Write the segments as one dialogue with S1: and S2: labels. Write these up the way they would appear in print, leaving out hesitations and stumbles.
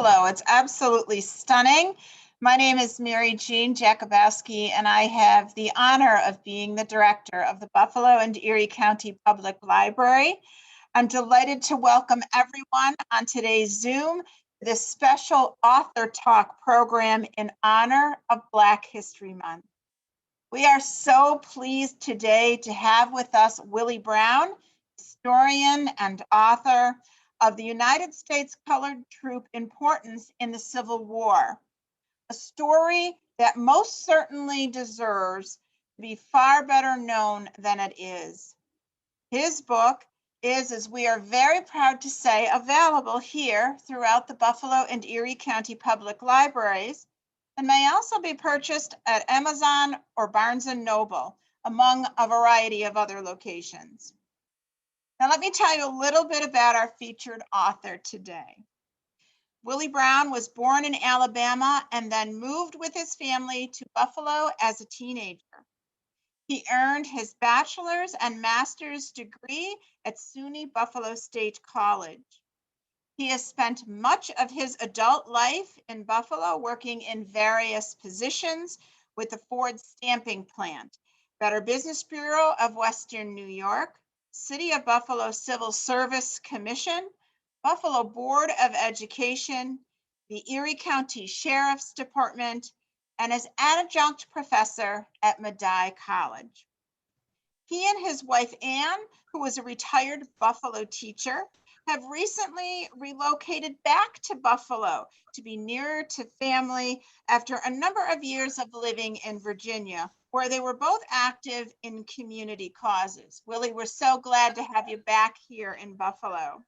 S1: Hello, it's absolutely stunning. My name is Mary Jean Jakubowski, and I have the honor of being the director of the Buffalo and Erie County Public Library. I'm delighted to welcome everyone on today's Zoom, this special author talk program in honor of Black History Month. We are so pleased today to have with us Willie Brown, historian and author of the United States Colored Troop Importance in the Civil War, a story that most certainly deserves to be far better known than it is. His book is, as we are very proud to say, available here throughout the Buffalo and Erie County Public Libraries, and may also be purchased at Amazon or Barnes & Noble, among a variety of other locations. Now, let me tell you a little bit about our featured author today. Willie Brown was born in Alabama and then moved with his family to Buffalo as a teenager. He earned his bachelor's and master's degree at SUNY Buffalo State College. He has spent much of his adult life in Buffalo working in various positions with the Ford Stamping Plant, Better Business Bureau of Western New York, City of Buffalo Civil Service Commission, Buffalo Board of Education, the Erie County Sheriff's Department, and as adjunct professor at Medaille College. He and his wife, Ann, who was a retired Buffalo teacher, have recently relocated back to Buffalo to be nearer to family after a number of years of living in Virginia, where they were both active in community causes. Willie, we're so glad to have you back here in Buffalo.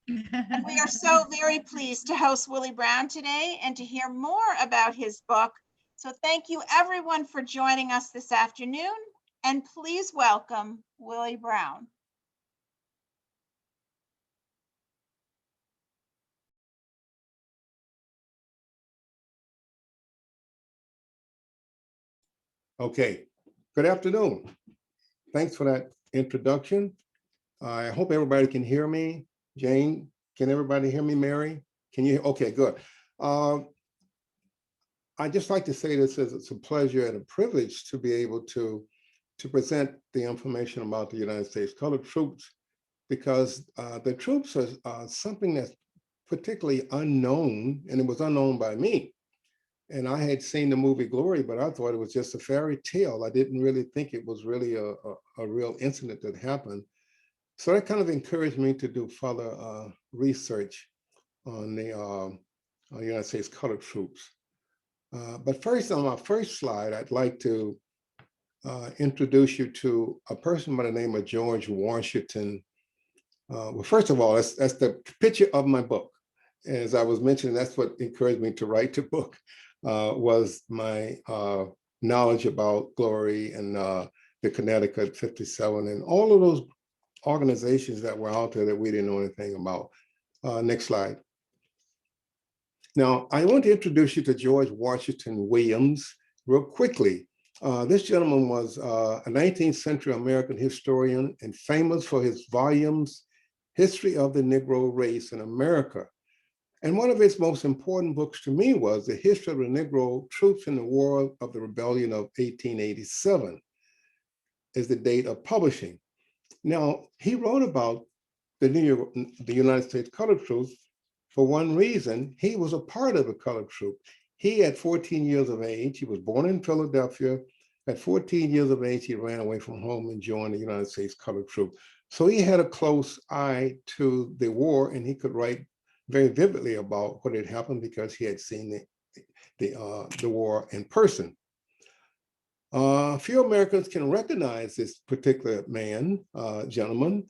S1: And we are so very pleased to host Willie Brown today and to hear more about his book. So thank you everyone for joining us this afternoon, and please welcome Willie Brown.
S2: Okay, good afternoon. Thanks for that introduction. I hope everybody can hear me. Jane, can everybody hear me? Mary, can you? Okay, good. I'd just like to say this as it's a pleasure and a privilege to be able to present the information about the United States Colored Troops, because the troops are something that's particularly unknown, and it was unknown by me. And I had seen the movie Glory, but I thought it was just a fairy tale. I didn't really think it was really a real incident that happened. So that kind of encouraged me to do further research on the United States Colored Troops. But first, on my first slide, I'd like to introduce you to a person by the name of George Washington. Well, first of all, that's the picture of my book. As I was mentioning, that's what encouraged me to write the book. Was my knowledge about Glory and the Connecticut 57 and all of those organizations that were out there that we didn't know anything about. Next slide. Now, I want to introduce you to George Washington Williams real quickly. This gentleman was a 19th century American historian and famous for his volumes, History of the Negro Race in America. And one of his most important books to me was The History of the Negro Troops in the War of the Rebellion of 1887, is the date of publishing. Now, he wrote about the United States Colored Troops for one reason. He was a part of a colored troop. He, at 14 years of age, he was born in Philadelphia. At 14 years of age, he ran away from home and joined the United States Colored Troop. So he had a close eye to the war, and he could write very vividly about what had happened because he had seen the war in person. Few Americans can recognize this particular man, gentleman,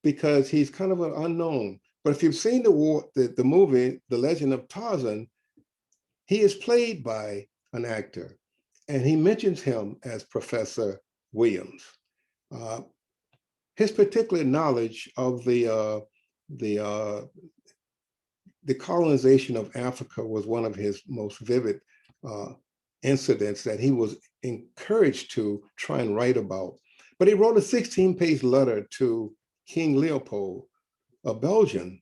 S2: because he's kind of an unknown. But if you've seen the movie, The Legend of Tarzan, he is played by an actor, and he mentions him as Professor Williams. His particular knowledge of the colonization of Africa was one of his most vivid incidents that he was encouraged to try and write about. But he wrote a 16-page letter to King Leopold of Belgium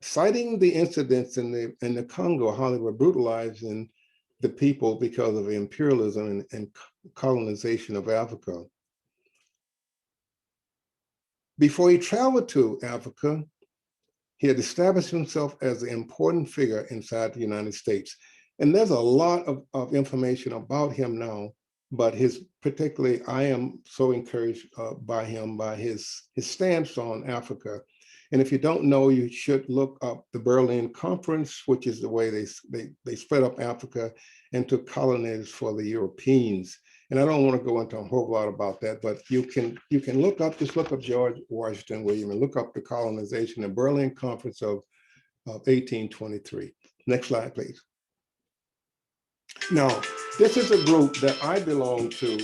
S2: citing the incidents in the Congo, how they were brutalizing the people because of imperialism and colonization of Africa. Before he traveled to Africa, he had established himself as an important figure inside the United States. And there's a lot of information about him now, but particularly, I am so encouraged by him, by his stance on Africa. And if you don't know, you should look up the Berlin Conference, which is the way they split up Africa into colonies for the Europeans. And I don't want to go into a whole lot about that, but you can just look up George Washington William and look up the colonization, the Berlin Conference of 1823. Next slide, please. Now, this is a group that I belong to.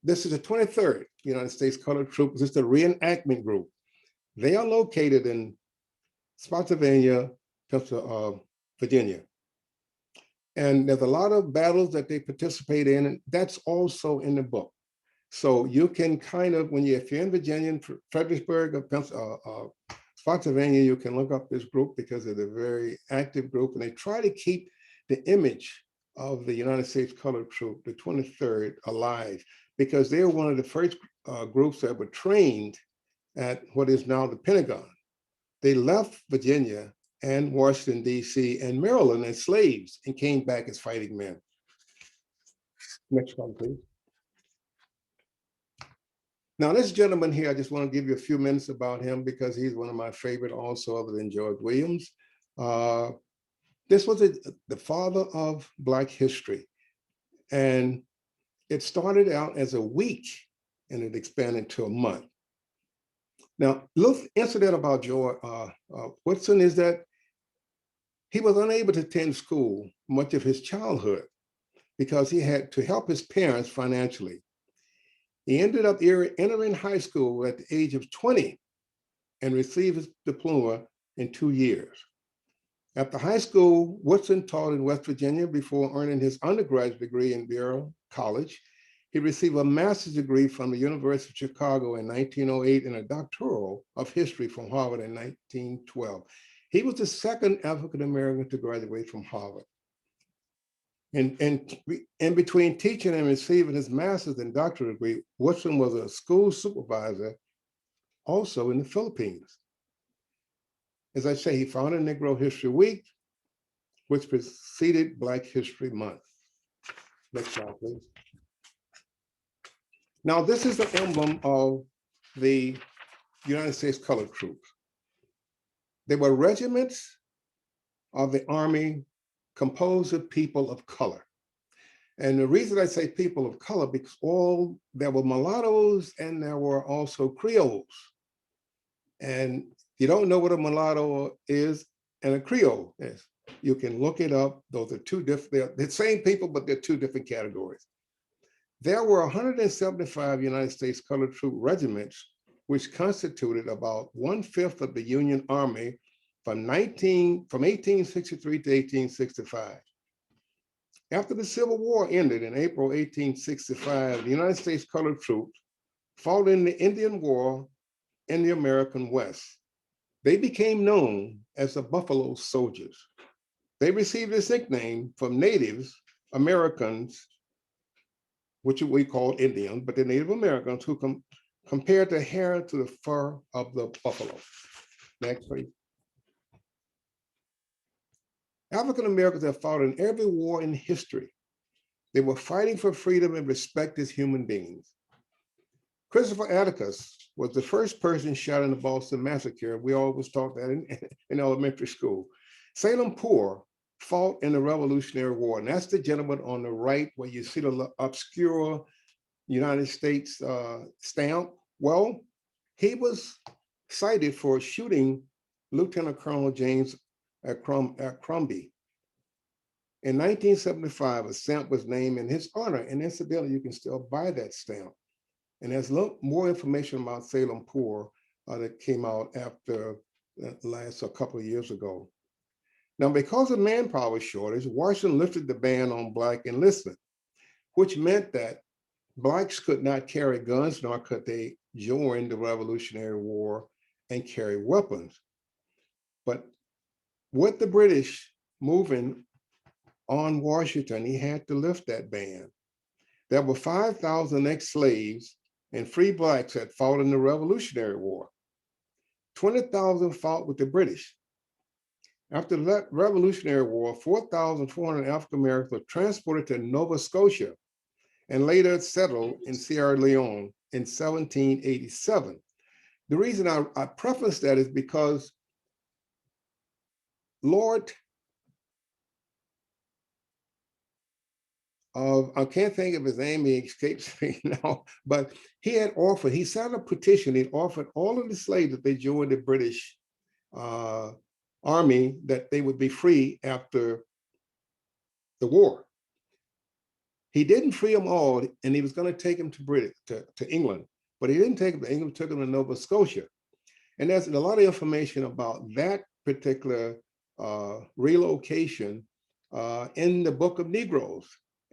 S2: This is the 23rd United States Colored Troops. This is the reenactment group. They are located in Spotsylvania, Virginia. And there's a lot of battles that they participate in, and that's also in the book. So you can kind of, if you're in Virginia, in Fredericksburg, Spotsylvania, you can look up this group because they're a very active group, and they try to keep the image of the United States Colored Troop, the 23rd, alive, because they were one of the first groups that were trained at what is now the Pentagon. They left Virginia and Washington, D.C. and Maryland as slaves and came back as fighting men. Next one, please. Now, this gentleman here, I just want to give you a few minutes about him because he's one of my favorite also, other than George Williams. This was the father of Black history. And it started out as a week and it expanded to a month. Now, little incident about George Woodson is that he was unable to attend school much of his childhood because he had to help his parents financially. He ended up entering high school at the age of 20 and received his diploma in 2 years. After high school, Woodson taught in West Virginia before earning his undergraduate degree in Bureau College. He received a master's degree from the University of Chicago in 1908 and a doctoral of history from Harvard in 1912. He was the second African-American to graduate from Harvard. And in between teaching and receiving his master's and doctorate degree, Woodson was a school supervisor also in the Philippines. As I say, he founded Negro History Week, which preceded Black History Month. Next slide, please. Now, this is the emblem of the United States Colored Troops. They were regiments of the Army composed of people of color. And the reason I say people of color, because there were mulattoes and there were also Creoles. And if you don't know what a mulatto is and a Creole is, you can look it up. Those are two different, they're the same people, but they're two different categories. There were 175 United States Colored Troop regiments, which constituted about 1/5 of the Union Army from 1863 to 1865. After the Civil War ended in April 1865, the United States Colored Troops fought in the Indian War in the American West. They became known as the Buffalo Soldiers. They received this nickname from Native Americans, which we call Indians, but they're Native Americans who compared the hair to the fur of the buffalo. Next, please. African Americans have fought in every war in history. They were fighting for freedom and respect as human beings. Christopher Atticus was the first person shot in the Boston Massacre. We always taught that in elementary school. Salem Poor fought in the Revolutionary War, and that's the gentleman on the right where you see the obscure United States stamp. Well, he was cited for shooting Lieutenant Colonel James Crombie. In 1975, a stamp was named in his honor, and incidentally, you can still buy that stamp. And there's a little more information about Salem Poor that came out after a couple of years ago. Now, because of manpower shortage, Washington lifted the ban on Black enlistment, which meant that Blacks could not carry guns, nor could they join the Revolutionary War. and carry weapons. But with the British moving on Washington, he had to lift that ban. There were 5,000 ex-slaves and free blacks that fought in the Revolutionary War. 20,000 fought with the British. After the Revolutionary War, 4,400 African Americans were transported to Nova Scotia and later settled in Sierra Leone in 1787. The reason I preface that is because Lord, I can't think of his name, he escapes me now, but he signed a petition, he offered all of the slaves that they joined the British army that they would be free after the war. He didn't free them all, and he was going to take them to England, but he didn't take them to England, took them to Nova Scotia. And there's a lot of information about that particular relocation in the Book of Negroes.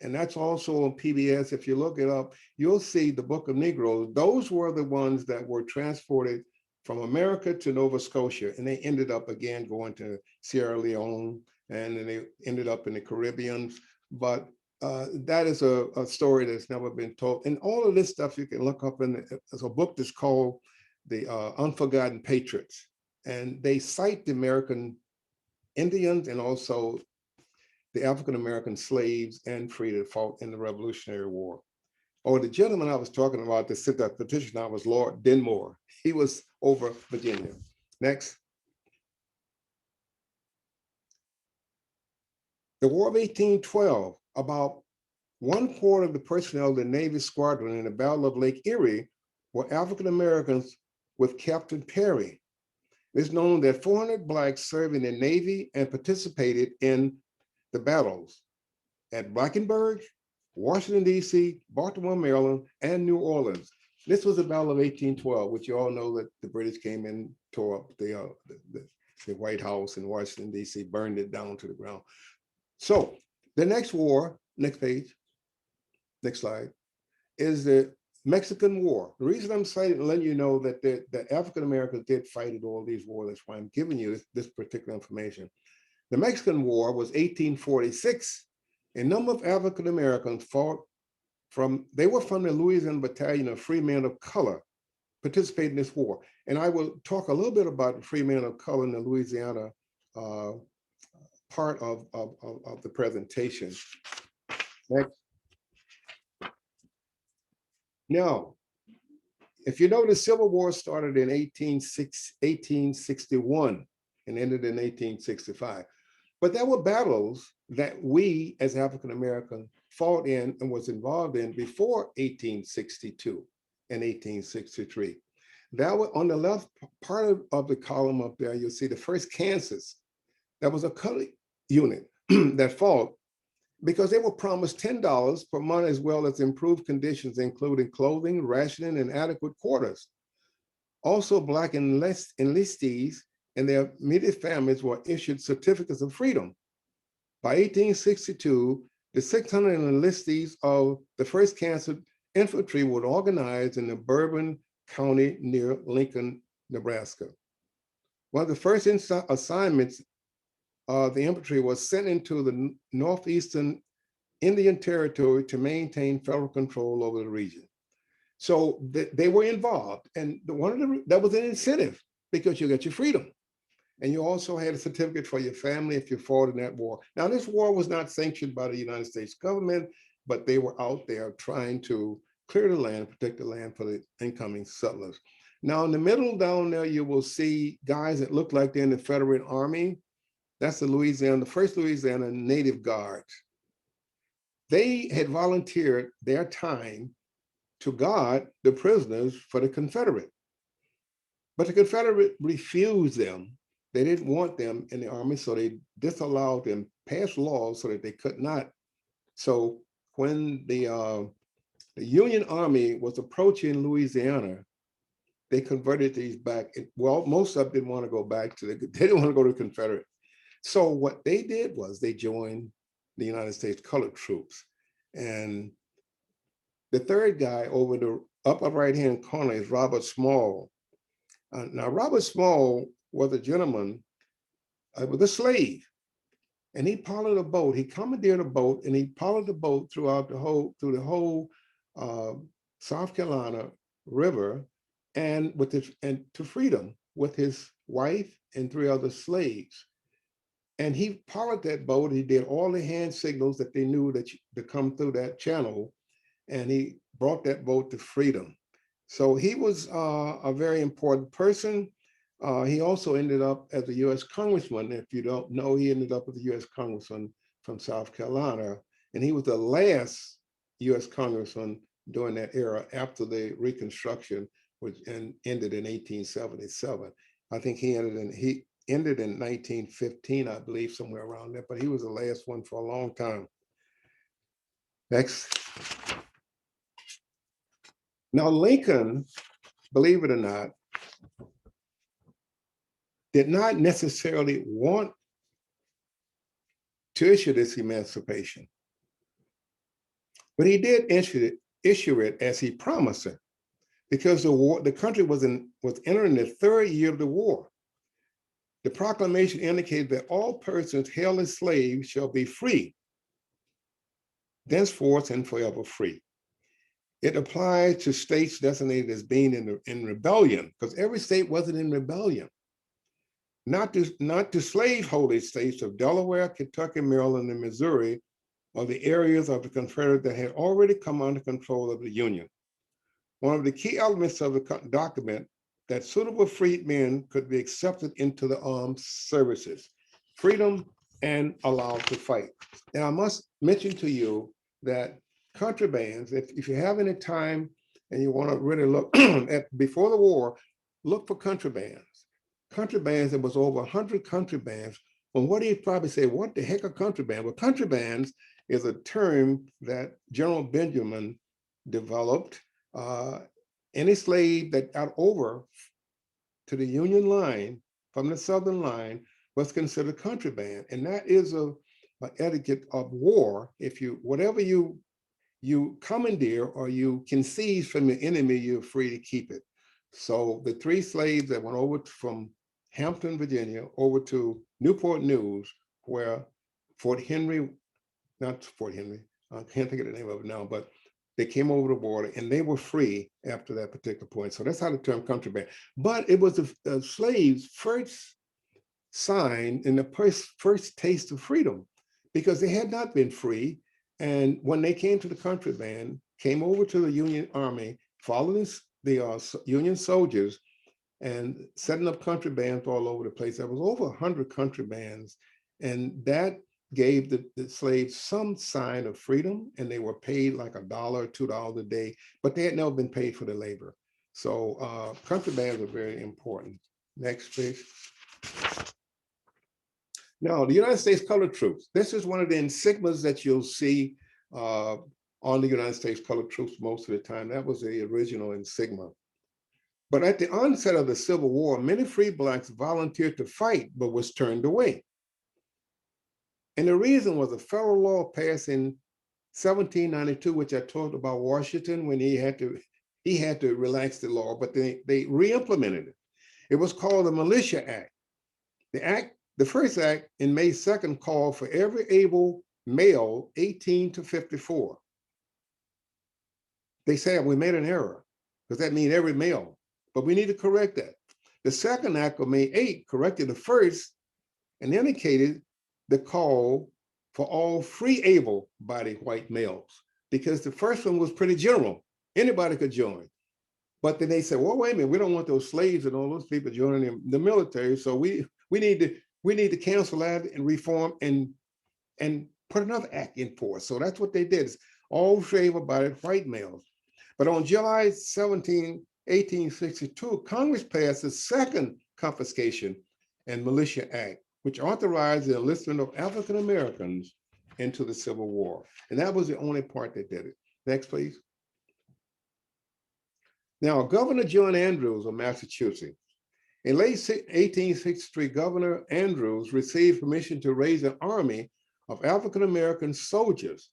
S2: And that's also on PBS. If you look it up, you'll see the Book of Negroes. Those were the ones that were transported from America to Nova Scotia, and they ended up again going to Sierra Leone, and then they ended up in the Caribbean. But that is a story that's never been told. And all of this stuff you can look up there's a book that's called The Unforgotten Patriots. And they cite the American Indians and also the African-American slaves and free that fought in the Revolutionary War. Or the gentleman I was talking about that sent that petition out was Lord Denmore. He was over Virginia. Next. The War of 1812, about 1/4 of the personnel of the Navy squadron in the Battle of Lake Erie were African-Americans with Captain Perry. It's known that 400 blacks served in the Navy and participated in the battles at Blankenburg, Washington, D.C., Baltimore, Maryland, and New Orleans. This was the Battle of 1812, which you all know that the British came in, tore up the White House in Washington, D.C., burned it down to the ground. So the next war, next page, next slide, is the Mexican War. The reason I'm citing and letting you know that the African Americans did fight in all these wars, that's why I'm giving you this particular information. The Mexican War was 1846. A number of African Americans they were from the Louisiana Battalion of Free Men of Color, participated in this war. And I will talk a little bit about the Free Men of Color in the Louisiana part of the presentation. Next. Now, if you know, the Civil War started in 1861 and ended in 1865. But there were battles that we as African Americans fought in and was involved in before 1862 and 1863. That was on the left part of the column up there, you'll see the 1st Kansas. That was a colored unit that fought because they were promised $10 per month as well as improved conditions, including clothing, rationing, and adequate quarters. Also, Black enlistees and their immediate families were issued certificates of freedom. By 1862, the 600 enlistees of the 1st Kansas Infantry were organized in the Bourbon County near Lincoln, Nebraska. One of the first assignments of the infantry was sent into the northeastern Indian Territory to maintain federal control over the region. So they were involved, and that was an incentive because you got your freedom. And you also had a certificate for your family if you fought in that war. Now, this war was not sanctioned by the United States government, but they were out there trying to clear the land, protect the land for the incoming settlers. Now, in the middle down there, you will see guys that look like they're in the Federal Army. That's the 1st Louisiana Native Guards. They had volunteered their time to guard the prisoners for the Confederate. But the Confederate refused them. They didn't want them in the army, so they disallowed them, passed laws so that they could not. So when the Union Army was approaching Louisiana, they converted these back. Well, most of them didn't want to go back they didn't want to go to the Confederate. So what they did was they joined the United States colored troops. And the 3rd guy over the upper right-hand corner is Robert Small. Now, Robert Small was a gentleman, was a slave, and he piloted a boat. He commandeered a boat, and he piloted the boat through the whole South Carolina River, and to freedom with his wife and 3 other slaves. And he piloted that boat. He did all the hand signals that they knew to come through that channel, and he brought that boat to freedom. So he was a very important person. He also ended up as a U.S. Congressman. If you don't know, he ended up as a U.S. Congressman from South Carolina, and he was the last U.S. Congressman during that era after the Reconstruction, which ended in 1877. I think he ended in 1915, I believe, somewhere around there, but he was the last one for a long time. Next. Now, Lincoln, believe it or not, did not necessarily want to issue this emancipation, but he did issue it as he promised it, because the country was entering the 3rd year of the war. The proclamation indicated that all persons held as slaves shall be free, thenceforth and forever free. It applied to states designated as being in rebellion, because every state wasn't in rebellion. Not to slaveholding states of Delaware, Kentucky, Maryland, and Missouri, or the areas of the Confederate that had already come under control of the Union. One of the key elements of the document that suitable freedmen could be accepted into the armed services, freedom and allowed to fight. And I must mention to you that contrabands, if you have any time and you want to really look at before the war, look for contrabands. Contrabands, there was over 100 contrabands. Well, what do you probably say, what the heck are contraband? Well, contrabands is a term that General Benjamin developed. Any slave that got over to the Union line from the Southern line was considered contraband. And that is an etiquette of war. Whatever you commandeer or you can seize from your enemy, you're free to keep it. So the 3 slaves that went over from Hampton, Virginia, over to Newport News, where I can't think of the name of it now, but they came over the border and they were free after that particular point. So that's how the term contraband. But it was the slaves' first sign and the first taste of freedom, because they had not been free. And when they came to the contraband, came over to the Union Army, following the Union soldiers and setting up contrabands all over the place. There was over 100 contrabands, and that gave the slaves some sign of freedom, and they were paid like $1 or $2 a day, but they had never been paid for their labor. So contrabands are very important. Next, please. Now, the United States Colored Troops. This is one of the insignias that you'll see on the United States Colored Troops most of the time. That was the original insignia. But at the onset of the Civil War, many free Blacks volunteered to fight, but was turned away. And the reason was a federal law passed in 1792, which I talked about Washington when he had to relax the law, but they re-implemented it. It was called the Militia Act. The first act in May 2nd called for every able male 18 to 54. They said we made an error, because that means every male, but we need to correct that. The second act of May 8 corrected the first and indicated the call for all free able-bodied white males, because the first one was pretty general. Anybody could join. But then they said, well, wait a minute, we don't want those slaves and all those people joining the military, so we need to cancel that and reform and put another act in force. So that's what they did, is all free able-bodied white males. But on July 17, 1862, Congress passed the second Confiscation and Militia Act, which authorized the enlistment of African Americans into the Civil War. And that was the only part that did it. Next, please. Now, Governor John Andrews of Massachusetts, in late 1863, Governor Andrews received permission to raise an army of African American soldiers.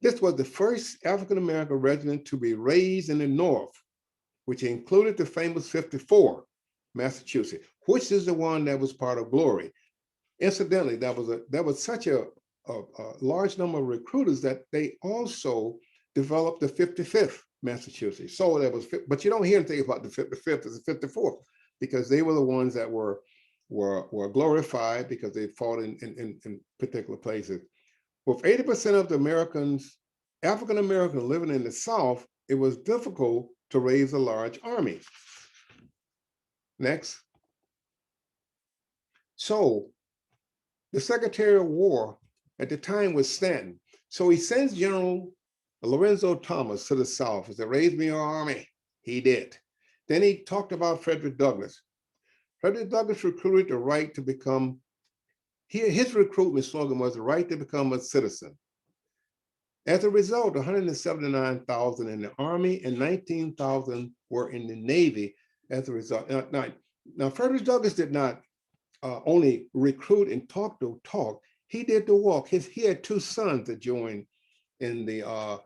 S2: This was the first African American regiment to be raised in the North. which included the famous 54, Massachusetts, which is the one that was part of Glory. Incidentally, that was such a large number of recruiters that they also developed the 55th Massachusetts. So that was, but you don't hear anything about the 55th as the 54th, because they were the ones that were glorified because they fought in particular places. With 80% of the Americans, African Americans living in the South, it was difficult to raise a large army. Next. So the Secretary of War at the time was Stanton. So he sends General Lorenzo Thomas to the South. He said, raise me your army. He did. Then he talked about Frederick Douglass. Frederick Douglass recruited the right to become, his recruitment slogan was the right to become a citizen. As a result, 179,000 in the Army and 19,000 were in the Navy as a result. Now Frederick Douglass did not only recruit and talk, he did the walk. He had two sons that joined in the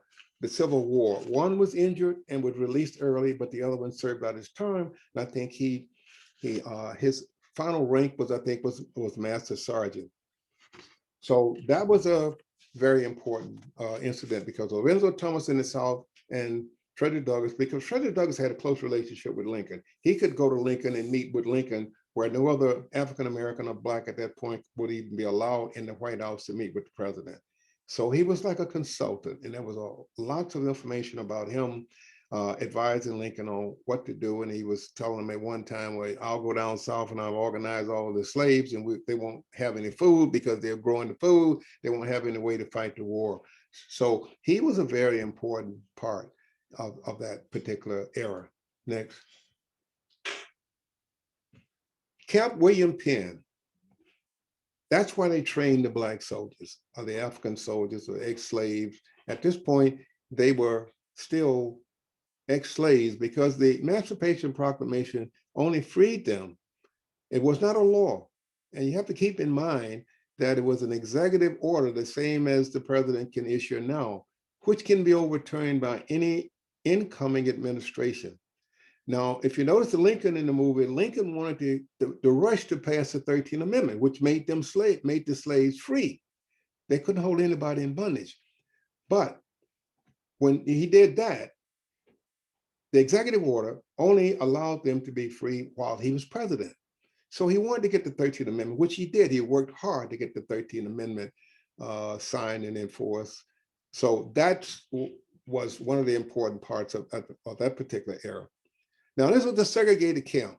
S2: Civil War. One was injured and was released early, but the other one served out his term. And I think his final rank was, was Master Sergeant. So that was a very important incident, because Lorenzo Thomas in the South and Frederick Douglass, because Frederick Douglass had a close relationship with Lincoln. He could go to Lincoln and meet with Lincoln, where no other African American or Black at that point would even be allowed in the White House to meet with the president. So he was like a consultant, and there was lots of information about him advising Lincoln on what to do. And he was telling him at one time, well, I'll go down south and I'll organize all the slaves, and they won't have any food because they're growing the food. They won't have any way to fight the war. So he was a very important part of that particular era. Next. Camp William Penn. That's why they trained the Black soldiers, or the African soldiers, or ex-slaves. At this point, they were still ex-slaves because the Emancipation Proclamation only freed them. It was not a law. And you have to keep in mind that it was an executive order, the same as the president can issue now, which can be overturned by any incoming administration. Now, if you notice the Lincoln in the movie, Lincoln wanted the rush to pass the 13th Amendment, which made the slaves free. They couldn't hold anybody in bondage. But when he did that, the executive order only allowed them to be free while he was president. So he wanted to get the 13th Amendment, which he did. He worked hard to get the 13th Amendment signed and enforced. So that was one of the important parts of that particular era. Now, this was the segregated camp.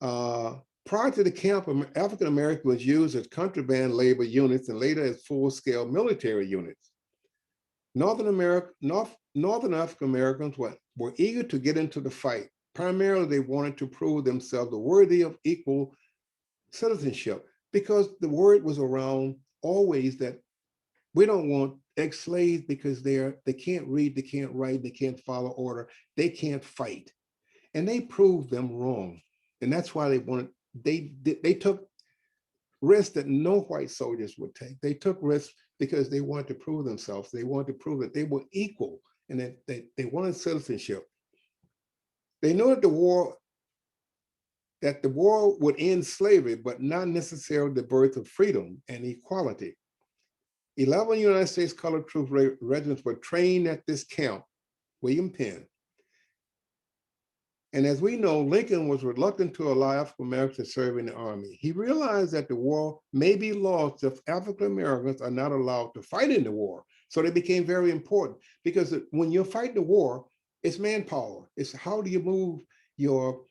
S2: Prior to the camp, African American was used as contraband labor units and later as full-scale military units. Northern African Americans were eager to get into the fight. Primarily, they wanted to prove themselves worthy of equal citizenship, because the word was around always that we don't want ex-slaves because they can't read, they can't write, they can't follow order, they can't fight. And they proved them wrong. And that's why they took risks that no white soldiers would take. They took risks because they wanted to prove themselves. They wanted to prove that they were equal and that they wanted citizenship. They knew that the war would end slavery, but not necessarily the birth of freedom and equality. 11 United States colored troop regiments were trained at this camp, William Penn. And as we know, Lincoln was reluctant to allow African Americans to serve in the Army. He realized that the war may be lost if African Americans are not allowed to fight in the war. So they became very important, because when you're fighting the war, it's manpower. It's how do you move your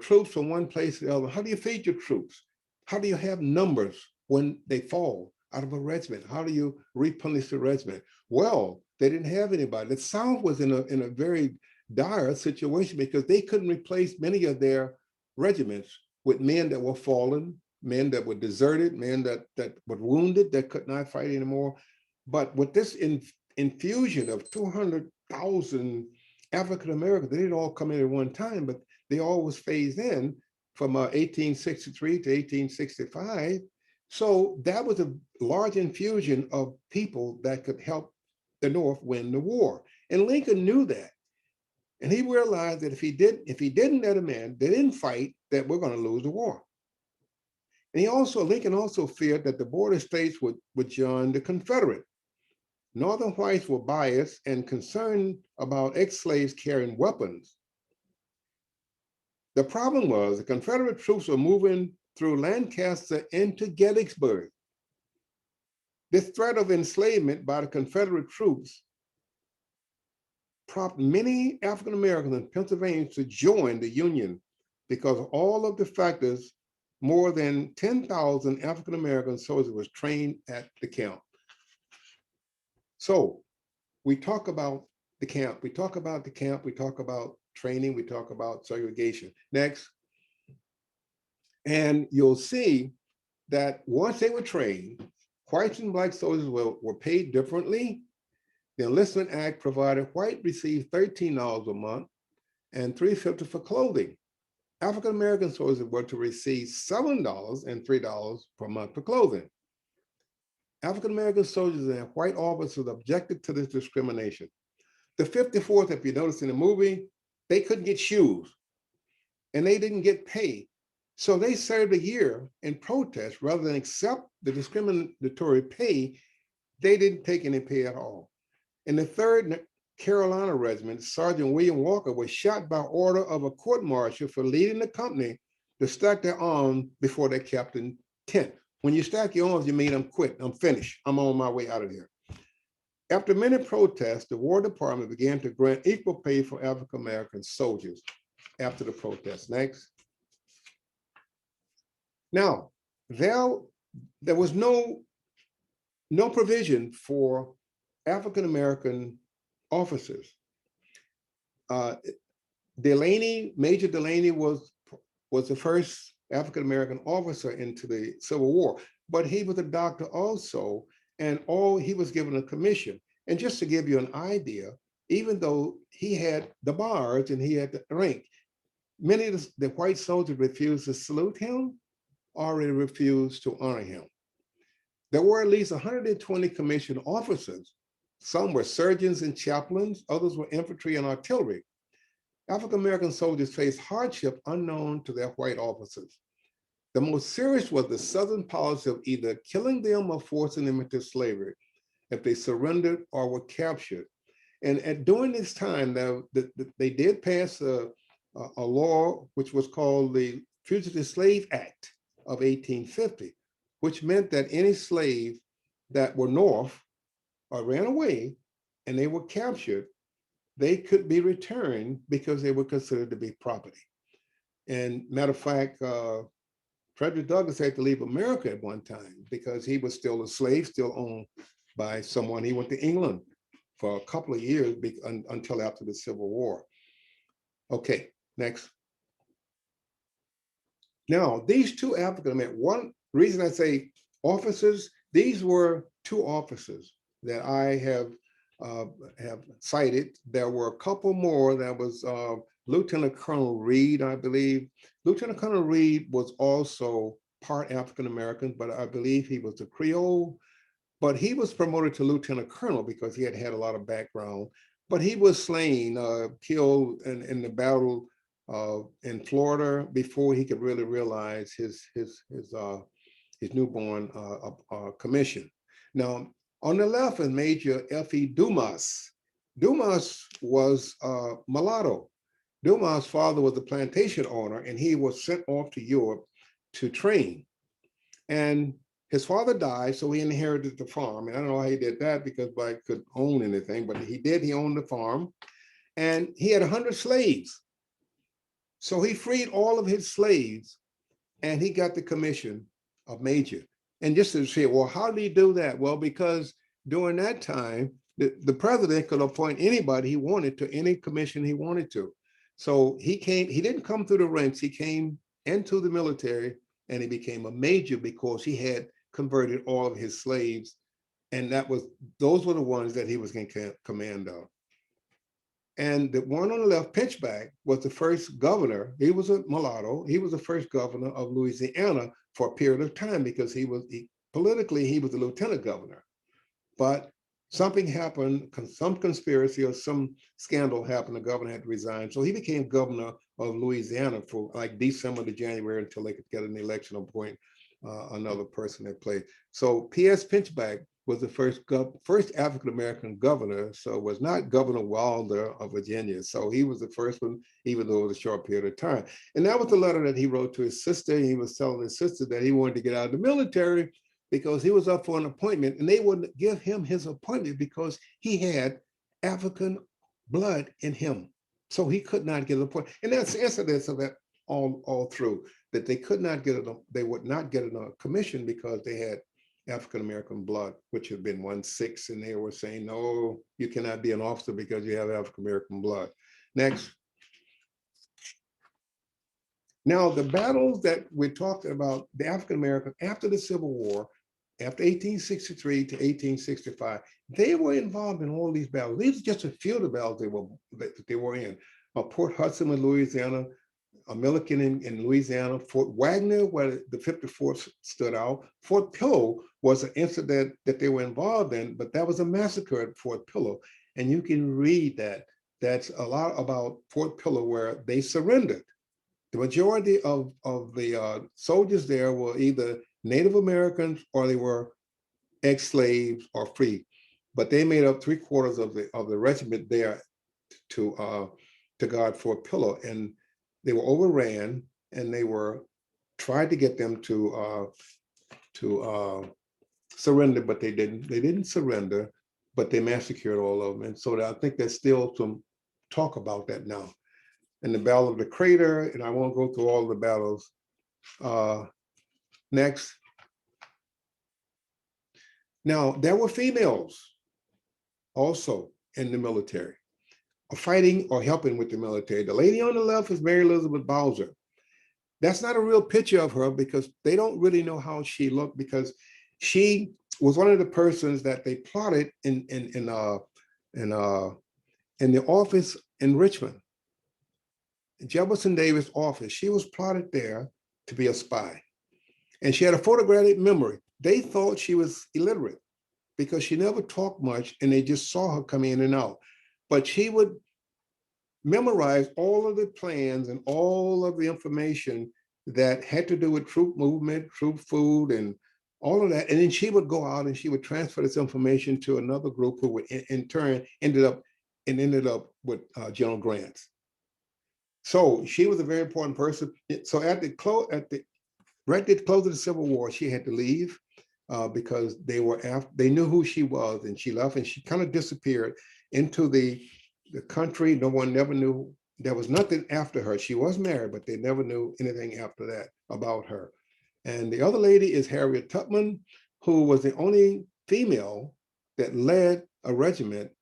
S2: troops from one place to the other? How do you feed your troops? How do you have numbers when they fall out of a regiment? How do you replenish the regiment? Well, they didn't have anybody. The South was in a very dire situation because they couldn't replace many of their regiments with men that were fallen, men that were deserted, men that were wounded, that could not fight anymore. But with this infusion of 200,000 African Americans, they didn't all come in at one time, but they all was phased in from 1863 to 1865. So that was a large infusion of people that could help the North win the war. And Lincoln knew that. And he realized that if he didn't let them in, they didn't fight, that we're going to lose the war. And Lincoln also feared that the border states would join the Confederate. Northern whites were biased and concerned about ex-slaves carrying weapons. The problem was the Confederate troops were moving through Lancaster into Gettysburg. This threat of enslavement by the Confederate troops prompted many African Americans in Pennsylvania to join the Union because of all of the factors. More than 10,000 African American soldiers was trained at the camp. So we talk about the camp, we talk about training, we talk about segregation. Next. And you'll see that once they were trained, whites and black soldiers were paid differently. The Enlistment Act provided white received $13 a month and $3.50 for clothing. African American soldiers were to receive $7 and $3 per month for clothing. African American soldiers and white officers objected to this discrimination. The 54th, if you notice in the movie, they couldn't get shoes and they didn't get pay. So they served a year in protest rather than accept the discriminatory pay. They didn't take any pay at all. In the 3rd Carolina Regiment, Sergeant William Walker was shot by order of a court-martial for leading the company to stack their arms before their captain's tent. When you stack your arms, you mean I'm quit, I'm finished, I'm on my way out of here. After many protests, the War Department began to grant equal pay for African American soldiers after the protests. Next. Now, there was no provision for African American officers. Major Delaney was the first African American officer into the Civil War, but he was a doctor also, and he was given a commission. And just to give you an idea, even though he had the bars and he had the rank, many of the white soldiers refused to salute him or refused to honor him. There were at least 120 commissioned officers. Some were surgeons and chaplains, others were infantry and artillery. African American soldiers faced hardship unknown to their white officers. The most serious was the Southern policy of either killing them or forcing them into slavery if they surrendered or were captured. And during this time, they did pass a law which was called the Fugitive Slave Act of 1850, which meant that any slave that were North or ran away and they were captured, they could be returned because they were considered to be property. And matter of fact, Frederick Douglass had to leave America at one time because he was still a slave, still owned by someone. He went to England for a couple of years until after the Civil War. Okay, next. Now, these two African American, one reason I say officers, these were two officers that I have cited. There were a couple more. That was Lieutenant Colonel Reed, I believe. Lieutenant Colonel Reed was also part African American, but I believe he was a Creole. But he was promoted to Lieutenant Colonel because he had had a lot of background. But he was slain, killed in the battle in Florida before he could really realize his newborn commission. Now, on the left is Major F.E. Dumas. Dumas was mulatto. Dumas' father was a plantation owner, and he was sent off to Europe to train. And his father died, so he inherited the farm. And I don't know how he did that because Black could own anything, but he did. He owned the farm, and he had 100 slaves. So he freed all of his slaves, and he got the commission of major. And just to say, well, how did he do that? Well, because during that time, the president could appoint anybody he wanted to any commission he wanted to. So he didn't come through the ranks, he came into the military and he became a major because he had converted all of his slaves. And those were the ones that he was in command of. And the one on the left, Pinchback, was the first governor. He was a mulatto. He was the first governor of Louisiana for a period of time because politically, he was the lieutenant governor. But something happened, some conspiracy or some scandal happened, the governor had to resign. So he became governor of Louisiana for like December to January until they could get an election appoint another person that played. So P.S. Pinchback was the first African-American governor, so it was not Governor Wilder of Virginia. So he was the first one, even though it was a short period of time. And that was the letter that he wrote to his sister. He was telling his sister that he wanted to get out of the military because he was up for an appointment and they wouldn't give him his appointment because he had African blood in him. So he could not get an appointment. And that's incidents of that all through, that they could not get it, they would not get a commission because they had African-American blood, which had been 1/6, and they were saying, no, you cannot be an officer because you have African-American blood. Next. Now, the battles that we're talking about, the African-American, after the Civil War, after 1863 to 1865, they were involved in all these battles. These are just a few of the battles they were in. Port Hudson in Louisiana, a Milliken in Louisiana, Fort Wagner, where the 54th stood out. Fort Pillow was an incident that they were involved in, but that was a massacre at Fort Pillow. And you can read that. That's a lot about Fort Pillow where they surrendered. The majority of the soldiers there were either Native Americans or they were ex-slaves or free. But they made up 3/4 of the regiment there to guard Fort Pillow. And they were overran, and they were tried to get them to surrender, but they didn't. They didn't surrender, but they massacred all of them. And so I think there's still some talk about that now. And the Battle of the Crater, and I won't go through all the battles. Next. Now, there were females also in the military, fighting or helping with the military. The lady on the left is Mary Elizabeth Bowser. That's not a real picture of her because they don't really know how she looked, because she was one of the persons that they plotted in the office in Richmond, in Jefferson Davis' office. She was plotted there to be a spy. And she had a photographic memory. They thought she was illiterate because she never talked much and they just saw her come in and out. But she would memorize all of the plans and all of the information that had to do with troop movement, troop food, and all of that. And then she would go out and she would transfer this information to another group who would in turn ended up with General Grant. So she was a very important person. So right at the close of the Civil War, she had to leave because they knew who she was, and she left, and she kind of disappeared into the country. No one never knew. There was nothing after her. She was married, but they never knew anything after that about her. And the other lady is Harriet Tubman, who was the only female that led a regiment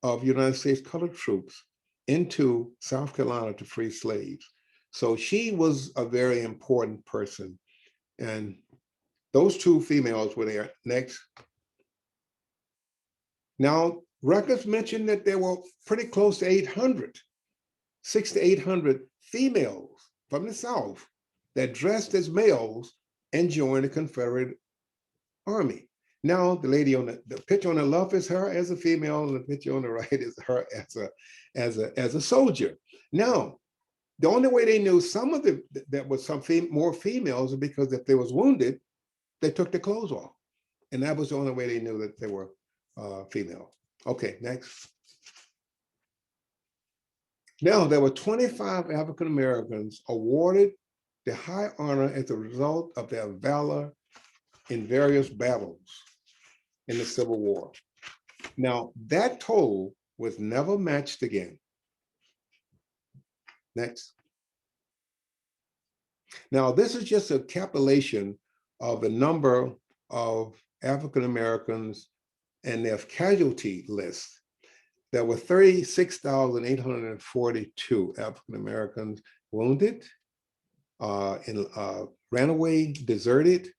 S2: of United States colored troops into South Carolina to free slaves. So she was a very important person. And those two females were there. Next. Now, records mention that there were pretty close to 600 to 800 females from the South that dressed as males and joined the Confederate Army. Now, the lady on the picture on the left is her as a female, and the picture on the right is her as a soldier. Now, the only way they knew that was some more females is because if they was wounded, they took their clothes off. And that was the only way they knew that they were female. Okay, next. Now, there were 25 African Americans awarded the high honor as a result of their valor in various battles in the Civil War. Now, that toll was never matched again. Next. Now, this is just a capitulation of the number of African Americans and their casualty list. There were 36,842 African Americans wounded, ran away, deserted,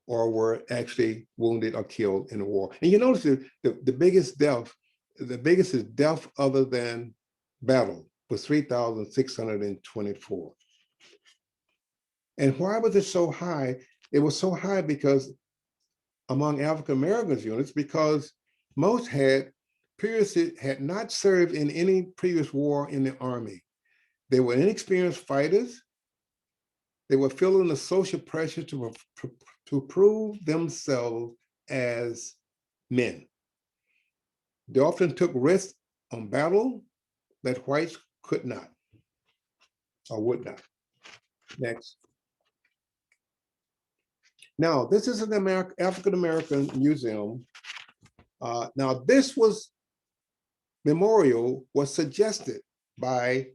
S2: or were actually wounded or killed in the war. And you notice the biggest death is death other than battle, was 3,624. And why was it so high? It was so high because among African Americans units, because Most had previously had not served in any previous war in the Army. They were inexperienced fighters. They were feeling the social pressure to prove themselves as men. They often took risks on battle that whites could not or would not. Next. Now, this is an African-American museum. Now, this memorial was suggested by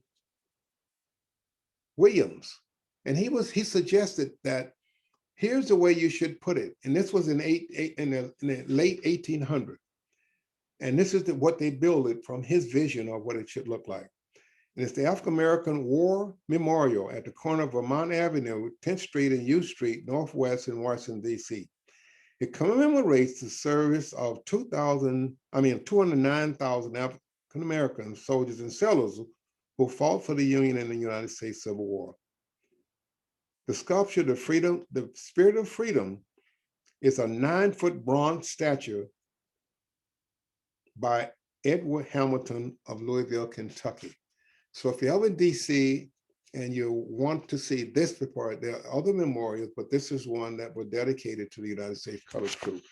S2: Williams. And he suggested that here's the way you should put it. And this was in the late 1800s. And this is what they built it from his vision of what it should look like. And it's the African-American War Memorial at the corner of Vermont Avenue, 10th Street and U Street, Northwest in Washington, D.C. It commemorates the service of 209,000 African-American soldiers and sailors who fought for the Union in the United States Civil War. The sculpture, the Spirit of Freedom, is a 9-foot bronze statue by Edward Hamilton of Louisville, Kentucky. So if you're ever in DC and you want to see this part, there are other memorials, but this is one that was dedicated to the United States colored troops.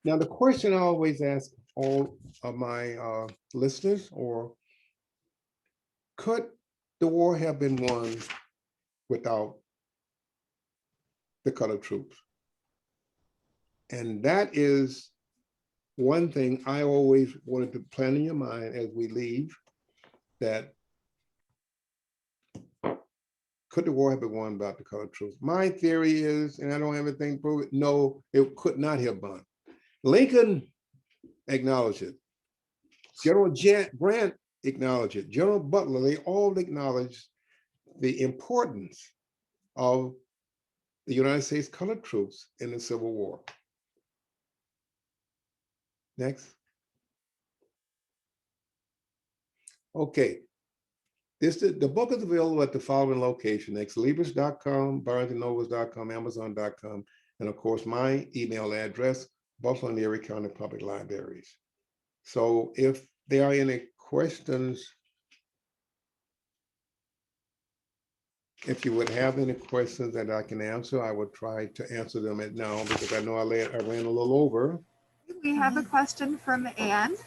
S2: Now, the question I always ask all of my listeners, could the war have been won without the colored troops? And that is one thing I always wanted to plan in your mind as we leave, that could the war have been won without the colored troops? My theory is, and I don't have anything to prove it, no, it could not have won. Lincoln acknowledged it. General Grant acknowledged it. General Butler, they all acknowledged the importance of the United States colored troops in the Civil War. Next. Okay. The book is available at the following location: exlibris.com, barnesandnobles.com, amazon.com, and of course my email address, Buffalo and Erie County Public Libraries. So if there are any questions, if you would have any questions that I can answer, I would try to answer them now, because I know I ran a little over.
S3: We have a question from Anne.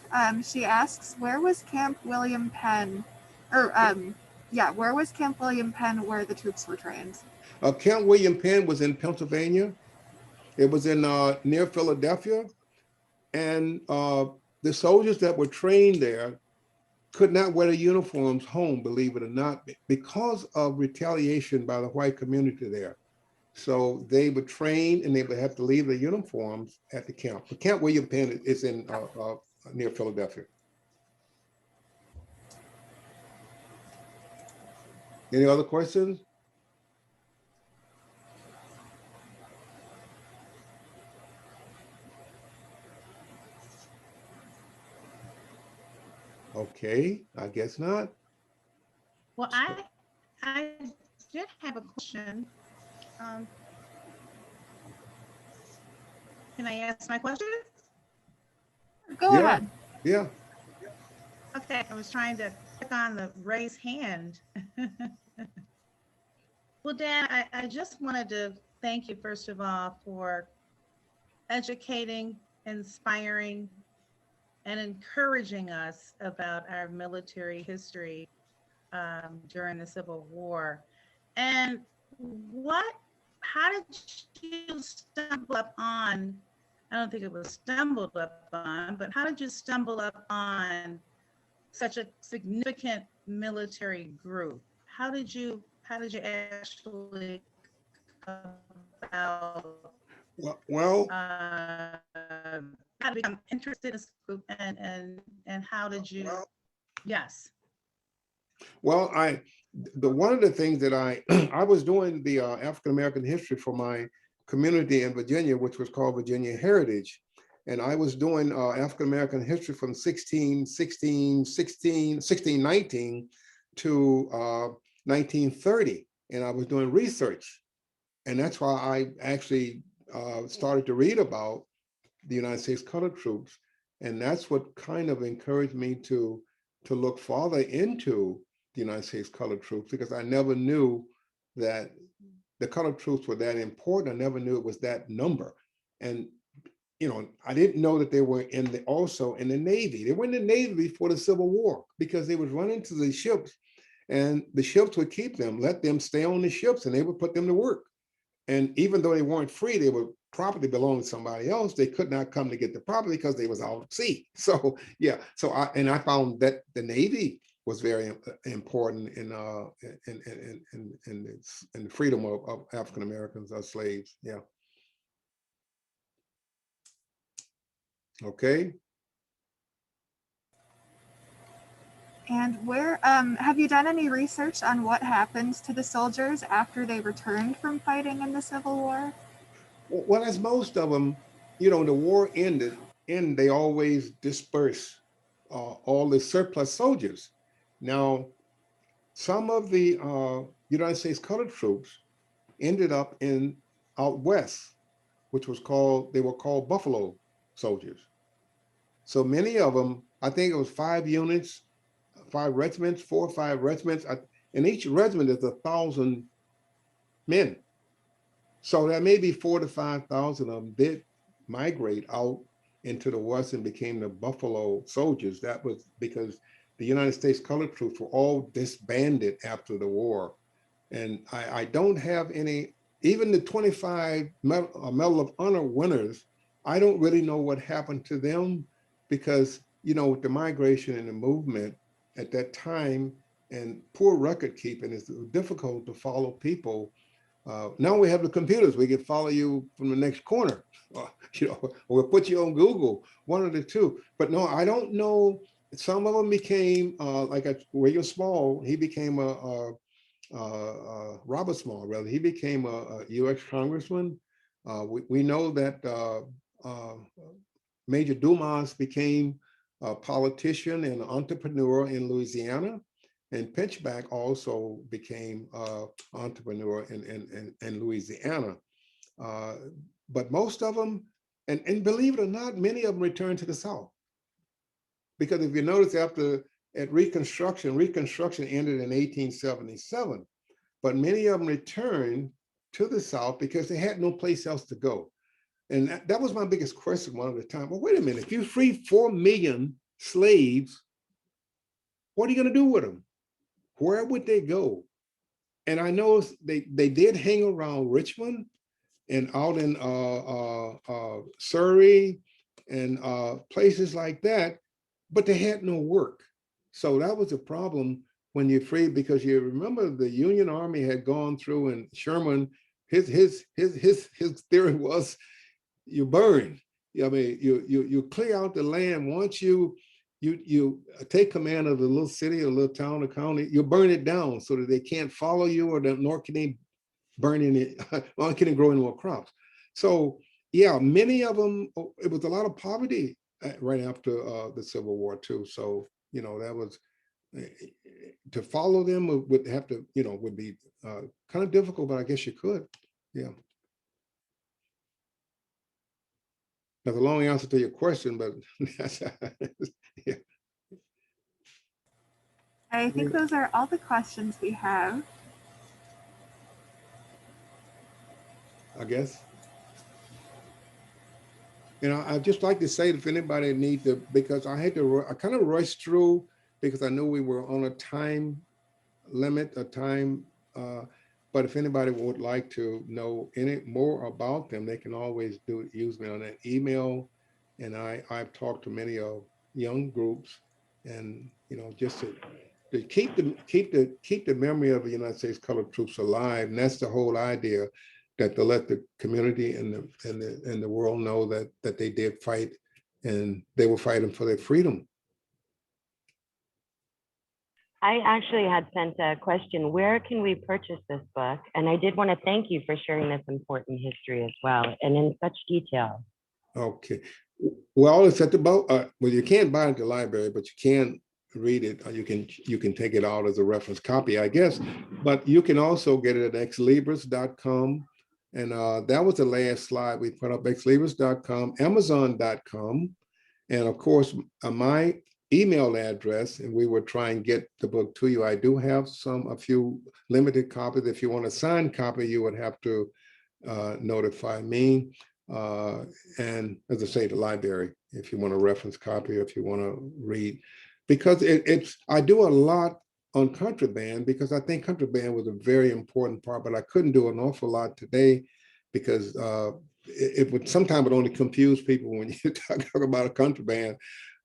S3: She asks, where was Camp William Penn? Where was Camp William Penn where the troops were trained?
S2: Camp William Penn was in Pennsylvania. It was in near Philadelphia. And the soldiers that were trained there could not wear their uniforms home, believe it or not, because of retaliation by the white community there. So they would train and they would have to leave their uniforms at the camp. But Camp William Penn is in near Philadelphia. Any other questions? Okay, I guess not.
S4: Well, I did have a question. Can I ask my question?
S3: Go ahead.
S2: Yeah.
S4: Okay, I was trying to click on the raise hand. Well, Dan, I just wanted to thank you, first of all, for educating, inspiring, and encouraging us about our military history during the Civil War. And how did you stumble up on, I don't think it was stumbled up on, but how did you stumble up on such a significant military group? How did you actually come about how to become interested in this group, and how did you? Yes.
S2: Well, one of the things that I was doing the African American history for my community in Virginia, which was called Virginia Heritage, and I was doing African American history from 1619 to 1930, and I was doing research, and that's why I actually started to read about the United States colored troops. And that's what kind of encouraged me to look farther into the United States colored troops, because I never knew that the colored troops were that important. I never knew it was that number. And I didn't know that they were also in the Navy. They were in the Navy before the Civil War, because they would run into the ships, and the ships would keep them, let them stay on the ships, and they would put them to work. And even though they weren't free, they were property belonged to somebody else. They could not come to get the property because they was out at sea. So yeah, I found that the Navy was very important in the freedom of African Americans as slaves. Yeah. Okay.
S3: And where have you done any research on what happens to the soldiers after they returned from fighting in the Civil War?
S2: Well, as most of them, the war ended, and they always disperse all the surplus soldiers. Now, some of the United States colored troops ended up out west, which they were called Buffalo soldiers. So many of them, I think it was 5 units, 5 regiments, 4 or 5 regiments, and each regiment is 1,000 men. So there may be 4,000 to 5,000 of them did migrate out into the West and became the Buffalo soldiers. That was because the United States colored troops were all disbanded after the war. And I don't have any, even the 25 Medal of Honor winners, I don't really know what happened to them, because, with the migration and the movement at that time and poor record keeping, it's difficult to follow people. Now we have the computers, we can follow you from the next corner, or we'll put you on Google, one of the two. But no, I don't know. Some of them became like William Small, he became Robert Small, rather, he became a U.S. congressman. We know that Major Dumas became a politician and an entrepreneur in Louisiana. And Pinchback also became an entrepreneur in Louisiana. But most of them, and believe it or not, many of them returned to the South. Because if you notice, at Reconstruction ended in 1877, but many of them returned to the South because they had no place else to go. And that was my biggest question one of the time. Well, wait a minute, if you free 4 million slaves, what are you gonna do with them? Where would they go? And I know they did hang around Richmond and out in Surrey and places like that, but they had no work. So that was a problem when you freed, because you remember the Union Army had gone through, and Sherman, his theory was you burn. I mean, you clear out the land. Once you take command of the little city or little town or county, you burn it down so that they can't follow you, nor can they burn in it, nor can they grow any more crops. So yeah, many of them, it was a lot of poverty right after the Civil War too. So, that was, to follow them would have to, would be kind of difficult, but I guess you could, yeah. That's a long answer to your question, but yeah.
S3: I think those are all the questions we have.
S2: I guess. I'd just like to say, if anybody needs to, because I kind of rushed through because I knew we were on a time limit, but if anybody would like to know any more about them, they can always use me on that email. And I've talked to many of young groups, and just to keep the memory of the United States colored troops alive. And that's the whole idea, that to let the community and the world know that they did fight, and they were fighting for their freedom.
S5: I actually had sent a question, where can we purchase this book? And I did want to thank you for sharing this important history as well, and in such detail.
S2: Okay. Well, it's at the well, you can't buy it at the library, but you can read it. Or you can take it out as a reference copy, I guess. But you can also get it at xlibris.com. And that was the last slide we put up, exlibris.com, amazon.com, and of course, my email address, and we will try and get the book to you. I do have a few limited copies. If you want a signed copy, you would have to notify me. And as I say, the library, if you want a reference copy, if you want to read, because I do a lot on contraband, because I think contraband was a very important part, but I couldn't do an awful lot today because it would sometimes it only confuse people when you talk about a contraband.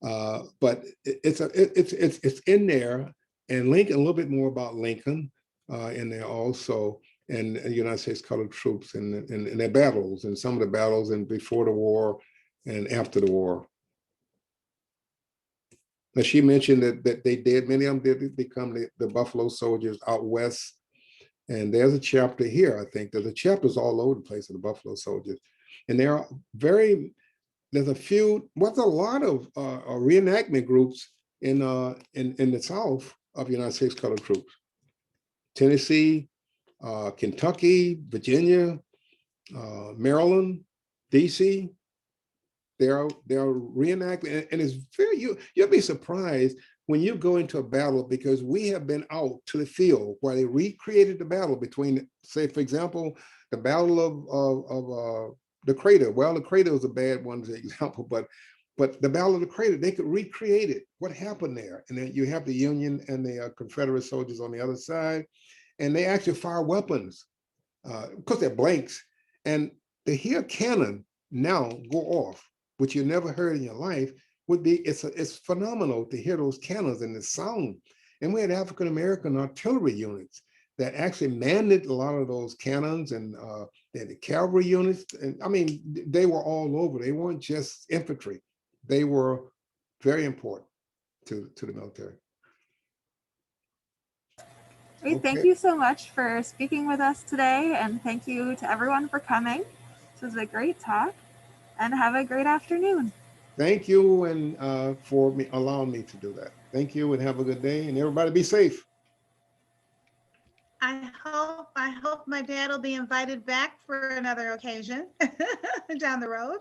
S2: But it's in there, and Lincoln, a little bit more about Lincoln in there also, and United States colored troops and their battles, and some of the battles and before the war and after the war. Now, she mentioned that they did, many of them did become the Buffalo Soldiers out west. And there's a chapter here, I think. There's chapters all over the place of the Buffalo Soldiers. And there's a lot of reenactment groups in the South of United States colored troops. Tennessee, Kentucky, Virginia, Maryland, DC. They're reenacting, and it's you'll be surprised when you go into a battle, because we have been out to the field where they recreated the battle between, say, for example, the Battle of the Crater. Well, the Crater was a bad one as an example, but the Battle of the Crater, they could recreate it. What happened there? And then you have the Union and the Confederate soldiers on the other side, and they actually fire weapons because they're blanks. And to hear cannon now go off, which you never heard in your life, would be, it's phenomenal to hear those cannons and the sound. And we had African-American artillery units that actually manned a lot of those cannons, and they had the cavalry units. And I mean, they were all over. They weren't just infantry. They were very important to the military.
S3: Great. Thank you so much for speaking with us today. And thank you to everyone for coming. This was a great talk. And have a great afternoon.
S2: Thank you, and for allowing me to do that. Thank you, and have a good day, and everybody be safe.
S4: I hope my dad will be invited back for another occasion down the road.